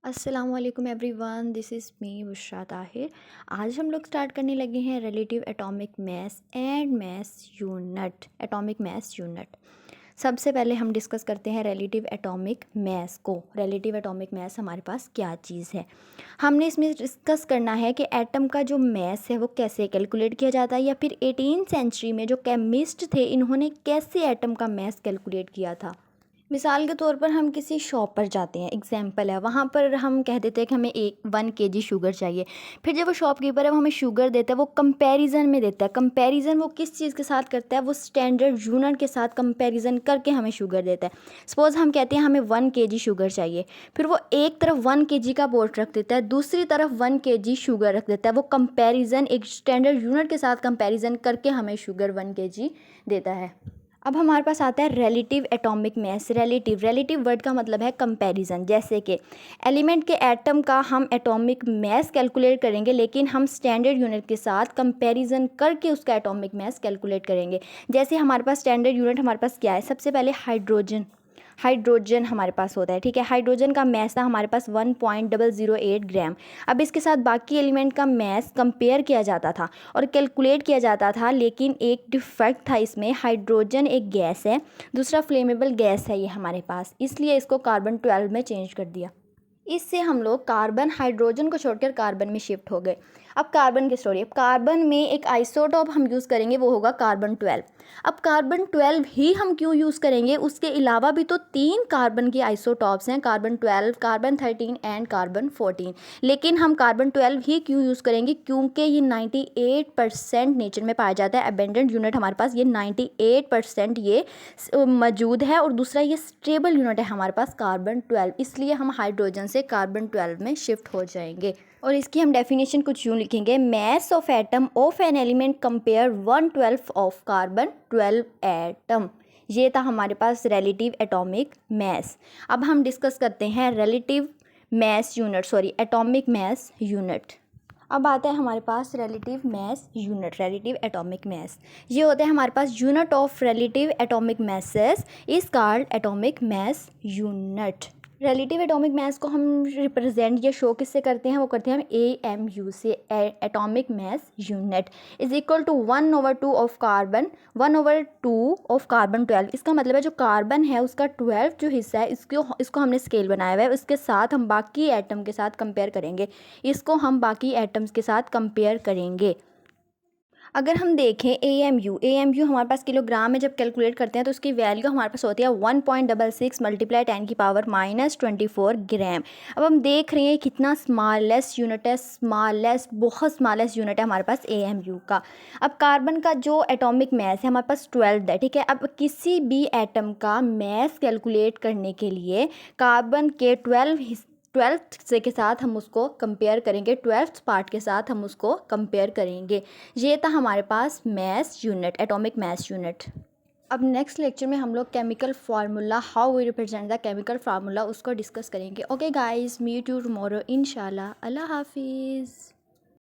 अस्सलाम वालेकुम everyone, this is me Bushra Tahir. आज हम लोग स्टार्ट करने लगे हैं relative atomic mass and mass unit. Atomic mass unit सबसे पहले हम डिस्कस करते हैं रिलेटिव एटॉमिक मास को। रिलेटिव एटॉमिक मास हमारे पास क्या चीज़ है, हमने इसमें डिस्कस करना है कि एटम का जो मास है वो कैसे कैलकुलेट किया जाता है, या फिर 18वीं सेंचुरी में जो केमिस्ट थे इन्होंने कैसे एटम का मास कैलकुलेट किया था। मिसाल के तौर पर हम किसी शॉप पर जाते हैं, एग्जाम्पल है, वहाँ पर हम कह देते हैं कि हमें 1 kg शुगर चाहिए। फिर जब वो शॉपकीपर है वो हमें शुगर देता है, वो कंपैरिजन में देता है। कंपैरिजन वो किस चीज़ के साथ करता है, वो स्टैंडर्ड यूनिट के साथ कंपैरिजन करके हमें शुगर देता है। सपोज़ हम कहते हैं हमें 1 kg शुगर चाहिए, फिर वो एक तरफ 1 kg का बोर्ड रख देता है, दूसरी तरफ 1 kg शुगर रख देता है। वो कंपेरिजन एक स्टैंडर्ड यूनिट के साथ कंपेरिजन करके हमें शुगर 1 kg देता है। अब हमारे पास आता है रिलेटिव एटॉमिक मास। रिलेटिव वर्ड का मतलब है कंपैरिजन। जैसे कि एलिमेंट के एटम का हम एटॉमिक मास कैलकुलेट करेंगे, लेकिन हम स्टैंडर्ड यूनिट के साथ कंपैरिजन करके उसका एटॉमिक मास कैलकुलेट करेंगे। जैसे हमारे पास स्टैंडर्ड यूनिट हमारे पास क्या है, सबसे पहले हाइड्रोजन हमारे पास होता है, ठीक है। हाइड्रोजन का मैस था हमारे पास 1.008 ग्राम। अब इसके साथ बाकी एलिमेंट का मैस कंपेयर किया जाता था और कैलकुलेट किया जाता था, लेकिन एक डिफेक्ट था इसमें। हाइड्रोजन एक गैस है, दूसरा फ्लेमेबल गैस है ये हमारे पास, इसलिए इसको कार्बन 12 में चेंज कर दिया। इससे हम लोग कार्बन हाइड्रोजन को छोड़कर कार्बन में शिफ्ट हो गए। अब कार्बन की स्टोरी। अब कार्बन में एक आइसोटॉप हम यूज़ करेंगे, वो होगा कार्बन 12। अब कार्बन 12 ही हम क्यों यूज़ करेंगे, उसके अलावा भी तो 3 कार्बन की आइसोटॉप्स हैं, कार्बन 12, कार्बन 13 एंड कार्बन 14। लेकिन हम कार्बन 12 ही क्यों यूज़ करेंगे, क्योंकि ये 98% नेचर में पाया जाता है। अबेंडेंट यूनिट हमारे पास ये 98% ये मौजूद है, और दूसरा ये स्टेबल यूनिट है हमारे पास कार्बन 12, इसलिए हम हाइड्रोजन से कार्बन 12 में शिफ्ट हो जाएंगे। और इसकी हम डेफिनेशन कुछ यूँ लिखेंगे, mass of atom of an element compare 1/12 of carbon 12 atom. ये था हमारे पास रिलेटिव एटॉमिक मास। अब हम डिस्कस करते हैं relative mass unit, sorry atomic mass unit. अब आता है हमारे पास relative mass unit, relative atomic mass. ये होता है हमारे पास unit of relative atomic masses is called atomic mass unit. Relative atomic mass को हम रिप्रेजेंट या शो किससे करते हैं, वो करते हैं हम AMU से, atomic mass unit is equal to 1/2 of carbon, 1/2 of carbon 12। इसका मतलब है जो कार्बन है उसका 12 जो हिस्सा है, इसको हमने स्केल बनाया हुआ है, उसके साथ हम बाकी एटम के साथ कंपेयर करेंगे। इसको हम बाकी एटम्स के साथ कंपेयर करेंगे। अगर हम देखें AMU हमारे पास किलोग्राम में जब कैलकुलेट करते हैं तो उसकी वैल्यू हमारे पास होती है 1.66 × 10⁻24 ग्राम। अब हम देख रहे हैं कितना स्मॉलेस्ट यूनिट है, बहुत स्मॉलेस्ट यूनिट है हमारे पास AMU का। अब कार्बन का जो एटॉमिक मास है हमारे पास 12 है, ठीक है। अब किसी भी एटम का मास कैलकुलेट करने के लिए कार्बन के 12th से के साथ हम उसको कंपेयर करेंगे, 12th पार्ट के साथ हम उसको कंपेयर करेंगे। ये था हमारे पास mass unit, atomic mass unit. अब नेक्स्ट लेक्चर में हम लोग chemical formula, how we represent the chemical formula, उसको डिस्कस करेंगे। Okay guys, meet you tomorrow इंशाल्लाह। अल्लाह हाफिज़।